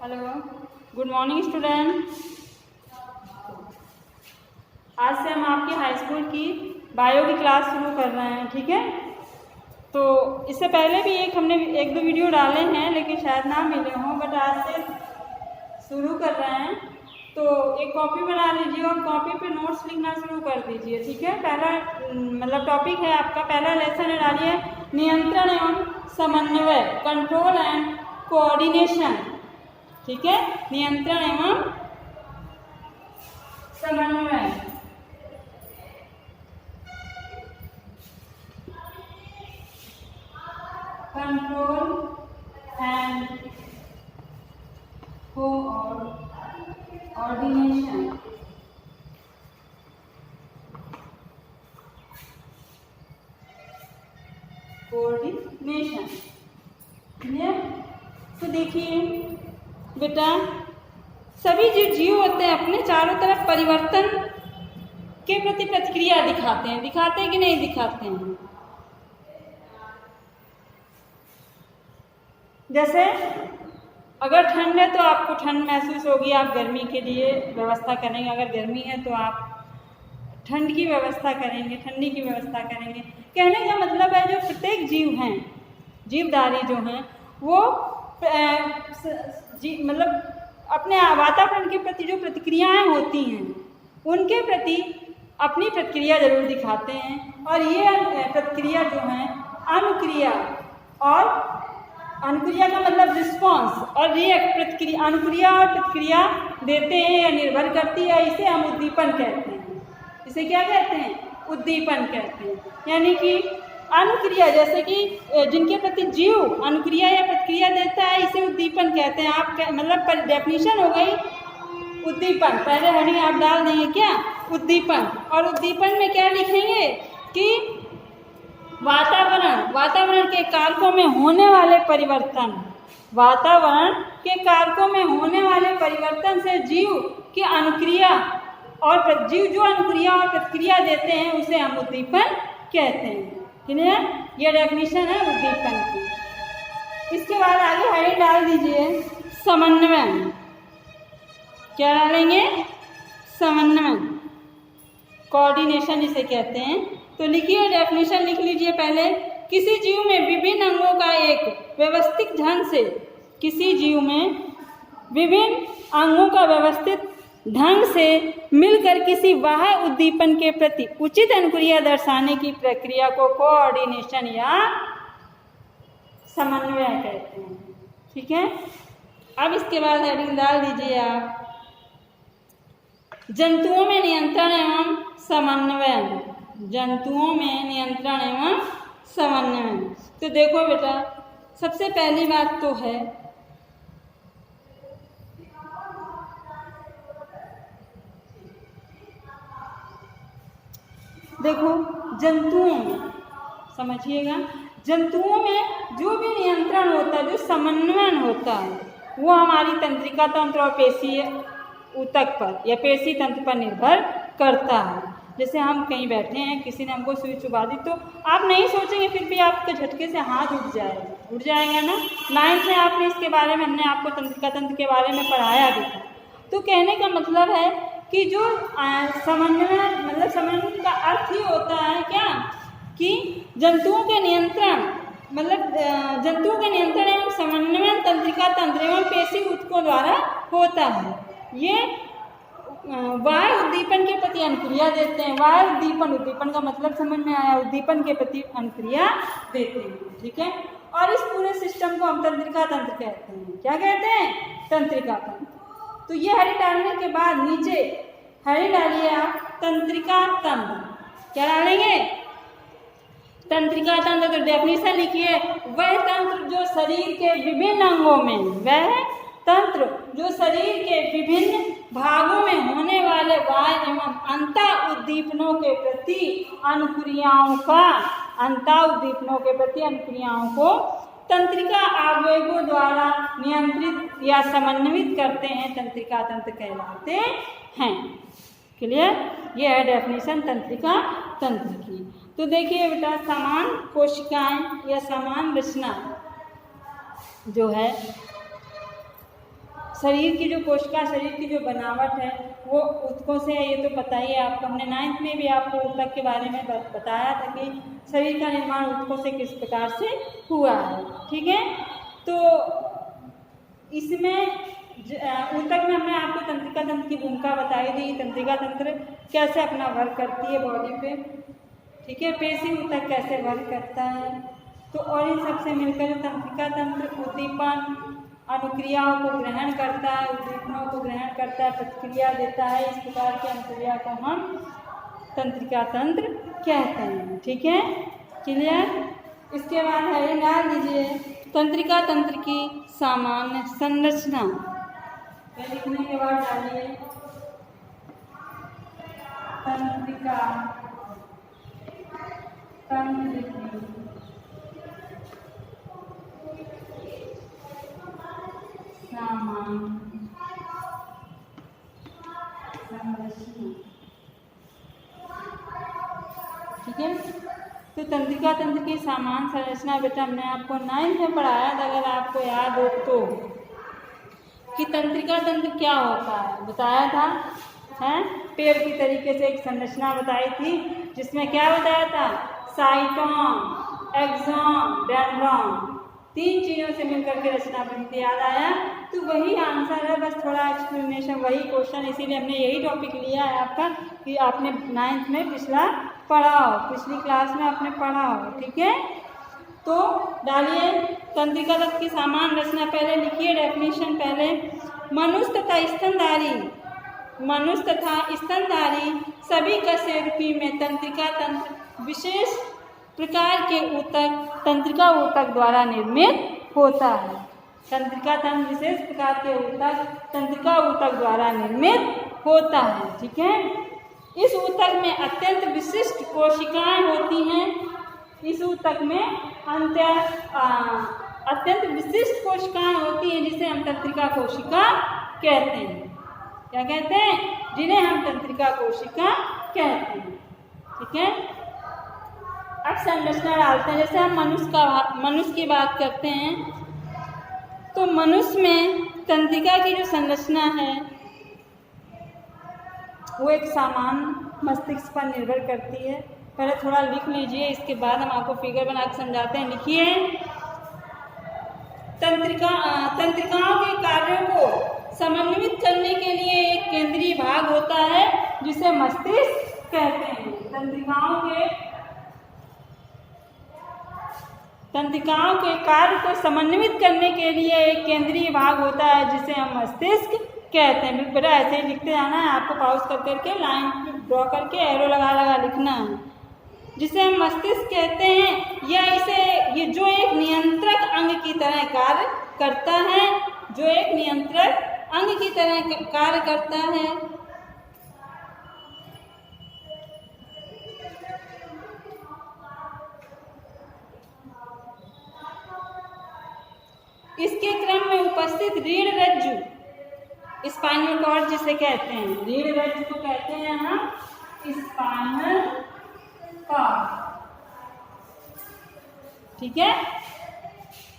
Hello, good morning student. आज से हम आपकी हाई स्कूल की बायो की क्लास शुरू कर रहे हैं, ठीक है। तो इससे पहले भी हमने एक दो वीडियो डाले हैं, लेकिन शायद ना मिले हों, बट आज से शुरू कर रहे हैं। तो एक कॉपी बना लीजिए और कॉपी पे नोट्स लिखना शुरू कर दीजिए, ठीक है। पहला टॉपिक है आपका, पहला लेसन है, डालिए नियंत्रण एवं समन्वय, कंट्रोल एंड कोऑर्डिनेशन, ठीक है। नियंत्रण एवं समन्वय, कंट्रोल एंड कोऑर्डिनेशन। क्लियर। तो देखिए बेटा, सभी जो जीव होते हैं अपने चारों तरफ परिवर्तन के प्रति प्रतिक्रिया दिखाते हैं कि नहीं दिखाते हैं। जैसे अगर ठंड है तो आपको ठंड महसूस होगी, आप गर्मी के लिए व्यवस्था करेंगे। अगर गर्मी है तो आप ठंड की व्यवस्था करेंगे, ठंडी की व्यवस्था करेंगे। कहने का मतलब है जो प्रत्येक जीव हैं, जीवधारी जो हैं, वो मतलब अपने वातावरण के प्रति जो प्रतिक्रियाएं होती हैं, उनके प्रति अपनी प्रतिक्रिया जरूर दिखाते हैं। और ये प्रतिक्रिया जो है अनुक्रिया, और अनुक्रिया का मतलब रिस्पॉन्स, और प्रतिक्रिया, अनुक्रिया और प्रतिक्रिया देते हैं या निर्भर करती है। इसे हम उद्दीपन कहते हैं। इसे क्या कहते हैं? उद्दीपन कहते हैं। यानी कि अनुक्रिया, जैसे कि जिनके प्रति जीव अनुक्रिया या प्रतिक्रिया देता है, इसे उद्दीपन कहते हैं। आप मतलब डेफिनेशन हो गई उद्दीपन, पहले हेडिंग आप डाल देंगे क्या, उद्दीपन। और उद्दीपन में क्या लिखेंगे कि वातावरण के कारकों में होने वाले परिवर्तन, वातावरण के कारकों में होने वाले परिवर्तन से जीव की अनुक्रिया, और जीव जो अनुक्रिया और प्रतिक्रिया देते हैं उसे हम उद्दीपन कहते हैं। क्लियर। ये डेफिनेशन है उद्दीपन की। इसके बाद आगे हेडिंग डाल दीजिए समन्वय। क्या डालेंगे? समन्वय, कोऑर्डिनेशन जिसे कहते हैं। तो लिखिए, डेफिनेशन लिख लीजिए पहले। किसी जीव में विभिन्न अंगों का एक व्यवस्थित ढंग से, किसी जीव में विभिन्न अंगों का व्यवस्थित ढंग से मिलकर किसी बाह्य उद्दीपन के प्रति उचित अनुक्रिया दर्शाने की प्रक्रिया को कोऑर्डिनेशन या समन्वय कहते हैं, ठीक है। अब इसके बाद हेडिंग डाल दीजिए आप जंतुओं में नियंत्रण एवं समन्वय। जंतुओं में नियंत्रण एवं समन्वय। तो देखो बेटा, सबसे पहली बात तो है देखो, जंतुओं में समझिएगा, जंतुओं में जो भी नियंत्रण होता है, जो समन्वय होता है, वो हमारी तंत्रिका तंत्र और पेशीय ऊतक पर या पेशी तंत्र पर निर्भर करता है। जैसे हम कहीं बैठे हैं, किसी ने हमको सुई चुभा दी, तो आप नहीं सोचेंगे, फिर भी आपके झटके से हाथ उठ जाएगा ना। 9th में आपने इसके बारे में, हमने आपको तंत्रिका तंत्र के बारे में पढ़ाया भी था। तो कहने का मतलब है कि जो समन्वय, मतलब समन्वय का अर्थ ही होता है क्या, कि जंतुओं के नियंत्रण, मतलब जंतुओं के नियंत्रण एवं समन्वय तंत्रिका तंत्र एवं पेशी ऊतकों द्वारा होता है। ये वायु उद्दीपन के प्रति अनुक्रिया देते हैं। वायु उद्दीपन का मतलब समझ में आया, उद्दीपन के प्रति अनुक्रिया देते हैं, ठीक है। और इस पूरे सिस्टम को हम तंत्रिका तंत्र कहते हैं। क्या कहते हैं? तंत्रिका तंत्र। तो ये हरी डालने के बाद नीचे हरी डालिए आप तंत्रिका तंत्र। क्या डालेंगे? तंत्रिका तंत्र। तो डेफिनेशन लिखिए, वह तंत्र जो शरीर के विभिन्न अंगों में, वह तंत्र जो शरीर के विभिन्न भागों में होने वाले वायु एवं अंतः उद्दीपनों के प्रति अनुक्रियाओं को तंत्रिका आवेगों द्वारा नियंत्रित या समन्वित करते हैं, तंत्रिका तंत्र कहलाते हैं। क्लियर। ये है डेफिनेशन तंत्रिका तंत्र की। तो देखिए बेटा, समान कोशिकाएं या समान रचना जो है, शरीर की जो कोशिका, शरीर की जो बनावट है वो ऊतकों से है, ये तो पता ही है आपको। हमने 9th में भी आपको ऊतक के बारे में बताया था कि शरीर का निर्माण ऊतकों से किस प्रकार से हुआ है। ठीक है, तो इसमें ऊतक में हमने आपको तंत्रिका तंत्र की भूमिका बताई थी। तंत्रिका तंत्र कैसे अपना वर्क करती है बॉडी पे, ठीक है, पेशी ऊतक कैसे वर्क करता है। तो और इन सबसे मिलकर तंत्रिका तंत्र उद्दीपन अनुक्रियाओं को ग्रहण करता है, उद्दीपनों को ग्रहण करता है, प्रतिक्रिया देता है। इस प्रकार की अनुक्रिया को हम तंत्रिका तंत्र कहते हैं। ठीक है, क्लियर। इसके बाद है, डाल दीजिए तंत्रिका तंत्र की सामान्य संरचना। लिखने के बाद डालिए तंत्रिका तंत्र की सामान्य संरचना। ठीक है, तो तंत्रिका तंत्र की सामान्य संरचना बेटा हमने आपको 9th में पढ़ाया था, अगर आपको याद हो तो, कि तंत्रिका तंत्र क्या होता है बताया था, हैं? पेड़ की तरीके से एक संरचना बताई थी, जिसमें क्या बताया था, साइटोन, एक्सोन, डेंड्रॉन, 3 चीज़ों से मिलकर के रचना बनी थी। याद आया? तो वही आंसर है, बस थोड़ा एक्सप्लेनेशन, वही क्वेश्चन, इसीलिए हमने यही टॉपिक लिया है आपका, कि आपने 9th में पिछला पढ़ा हो, पिछली क्लास में आपने पढ़ा हो। ठीक है, तो डालिए तंत्रिका तंत्र की सामान्य रचना। पहले लिखिए डेफिनेशन। पहले, मनुष्य तथा स्तनधारी, मनुष्य तथा स्तनधारी सभी कशेरुकी में तंत्रिका तंत्र विशेष प्रकार के ऊतक तंत्रिका ऊतक द्वारा निर्मित होता है। तंत्रिका तंत्र विशेष प्रकार के ऊतक तंत्रिका ऊतक द्वारा निर्मित होता है। ठीक है, इस ऊतक में अत्यंत विशिष्ट कोशिकाएं होती हैं। इस ऊतक में अत्यंत विशिष्ट कोशिकाएं होती हैं, जिसे हम तंत्रिका कोशिका कहते हैं। क्या कहते हैं? जिन्हें हम तंत्रिका कोशिका कहते हैं। ठीक है, अब संरचना डालते हैं। जैसे हम मनुष्य की बात करते हैं, तो मनुष्य में तंत्रिका की जो संरचना है वो एक सामान्य मस्तिष्क पर निर्भर करती है। पहले थोड़ा लिख लीजिए, इसके बाद हम आपको फिगर बना के समझाते हैं। लिखिए, तंत्रिकाओं के कार्यों को समन्वित करने के लिए एक केंद्रीय भाग होता है, जिसे मस्तिष्क कहते हैं। तंत्रिकाओं के कार्य को समन्वित करने के लिए एक केंद्रीय भाग होता है, जिसे हम मस्तिष्क कहते हैं। बेटा ऐसे ही लिखते जाना है, आपको पॉज कर करके लाइन ड्रॉ करके एरो लगा लगा लिखना है। जिसे हम मस्तिष्क कहते हैं, ये जो एक नियंत्रक अंग की तरह कार्य करता है, जो एक नियंत्रक अंग की तरह कार्य करता है। इसके क्रम में उपस्थित रीढ़ रज्जु, स्पाइनल कॉर्ड जिसे कहते हैं, रीढ़ रज्जु को कहते हैं हम स्पाइनल कॉर्ड। ठीक है,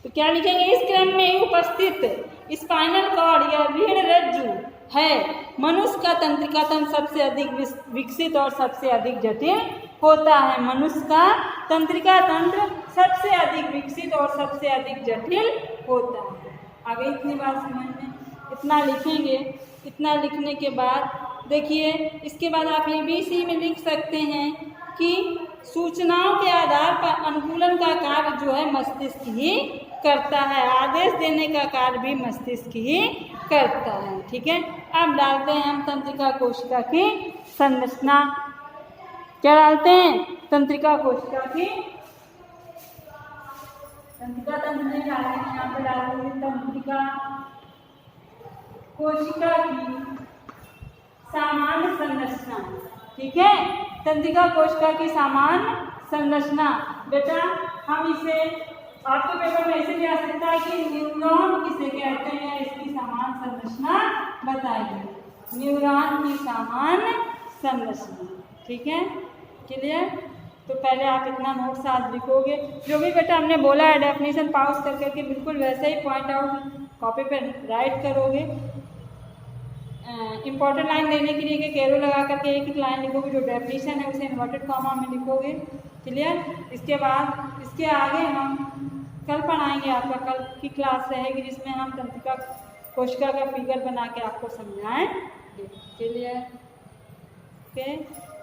तो क्या लिखेंगे? इस क्रम में उपस्थित स्पाइनल कॉर्ड या रीढ़ रज्जु है। मनुष्य का तंत्रिका तंत्र सबसे अधिक विकसित और सबसे अधिक जटिल होता है। मनुष्य का तंत्रिका तंत्र सबसे अधिक विकसित और सबसे अधिक जटिल होता है। आगे इतनी बात समझ में, इतना लिखेंगे। इतना लिखने के बाद देखिए, इसके बाद आप ये भी इसी में लिख सकते हैं कि सूचनाओं के आधार पर अनुकूलन का कार्य जो है मस्तिष्क ही करता है। आदेश देने का कार्य भी मस्तिष्क ही करता है। ठीक है, अब डालते हैं हम तंत्रिका कोशिका की संरचना। क्या डालते हैं? तंत्रिका कोशिका की, तंत्रिका तंत्र नहीं डालेंगे, यहाँ पे डालेंगे तंत्रिका कोशिका की सामान्य संरचना। ठीक है, तंत्रिका कोशिका की सामान्य संरचना। बेटा हम इसे आपके पेपर में ऐसे भी आ सकता है कि न्यूरॉन किसे कहते हैं, इसकी सामान्य संरचना बताइए। न्यूरॉन की सामान्य संरचना। ठीक है, क्लियर। तो पहले आप इतना नोट्स आज लिखोगे, जो भी बेटा हमने बोला है डेफिनेशन पाउस कर करके बिल्कुल वैसे ही पॉइंट आउट कॉपी पे राइट करोगे। इंपॉर्टेंट लाइन देने के लिए एक एरो लगा करके एक एक लाइन लिखोगे, जो डेफिनेशन है उसे इन्वर्टेड कॉमा में लिखोगे। क्लियर। इसके बाद इसके आगे हम कल पढ़ाएंगे, आपका कल की क्लास रहेगी जिसमें हम तंत्रिका कोशिका का फिगर बना के आपको समझाएंगे। क्लियर। ओके।